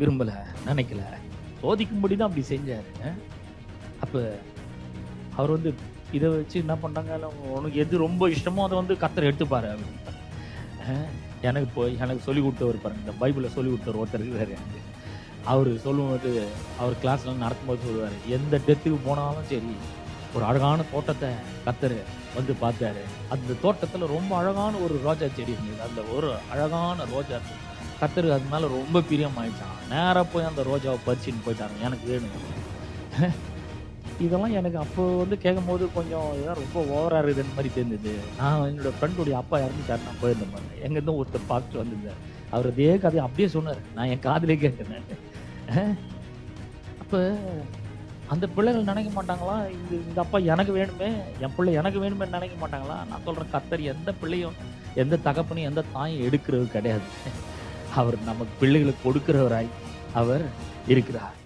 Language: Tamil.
விரும்பல, நினைக்கல. சோதிக்கும்படி தான் அப்படி செஞ்சாரு. அப்ப அவர் வந்து இத வச்சு என்ன பண்றாங்க, உனக்கு எது ரொம்ப இஷ்டமோ அத வந்து கர்த்தர் எடுத்துப்பாரு அப்படின்னு. எனக்கு சொல்லிக் குடுத்தவர் பாருங்க, இந்த பைபிள சொல்லிக் குடுத்தவர் ஒருத்தர் இருக்காரு எனக்கு. அவரு சொல்லும்போது, அவர் கிளாஸ்ல நடத்தும்போது சொல்லுவாரு, எந்த டெத்துக்கு போனாலும் சரி, ஒரு அழகான தோட்டத்த கர்த்தர் வந்து பார்த்தாரு. அந்த தோட்டத்துல ரொம்ப அழகான ஒரு ரோஜா செடி இருந்தது. அந்த ஒரு அழகான ரோஜா கர்த்தருக்கு அது மேல ரொம்ப பிரியம் ஆயிடுச்சாம். நேரா போய் அந்த ரோஜாவ பறிச்சுன்னு போயிட்டாராம். எனக்கு வேணும். இதெல்லாம் எனக்கு அப்போ வந்து கேட்கும்போது கொஞ்சம் இதெல்லாம் ரொம்ப ஓவரா இருக்குதுன்ற மாரி தெரிஞ்சது. நான் என்னோட ஃப்ரெண்டுடைய அப்பா இறந்துட்டாருன்னு நான் போயிருந்தேன் பாருங்க. எங்கேருந்தோ ஒருத்தர் பார்த்துட்டு வந்திருந்தாரு. அவர் அதே கதைய அப்படியே சொன்னாரு. நான் என் காதுலயே கேட்டேன் நானு. அப்ப அந்த பிள்ளைகள் நினைக்க மாட்டாங்களா? இந்த அப்பா எனக்கு வேணுமே, என் பிள்ளை எனக்கு வேணுமேன்னு நினைக்க மாட்டாங்களா? நான் சொல்றேன் கர்த்தர் எந்த பிள்ளையும், எந்த தகப்பனையும், எந்த தாயும் எடுக்கிறது கிடையாது. அவர் நமக்கு பிள்ளைகளுக்கு கொடுக்கிறவராய் அவர் இருக்கிறார்.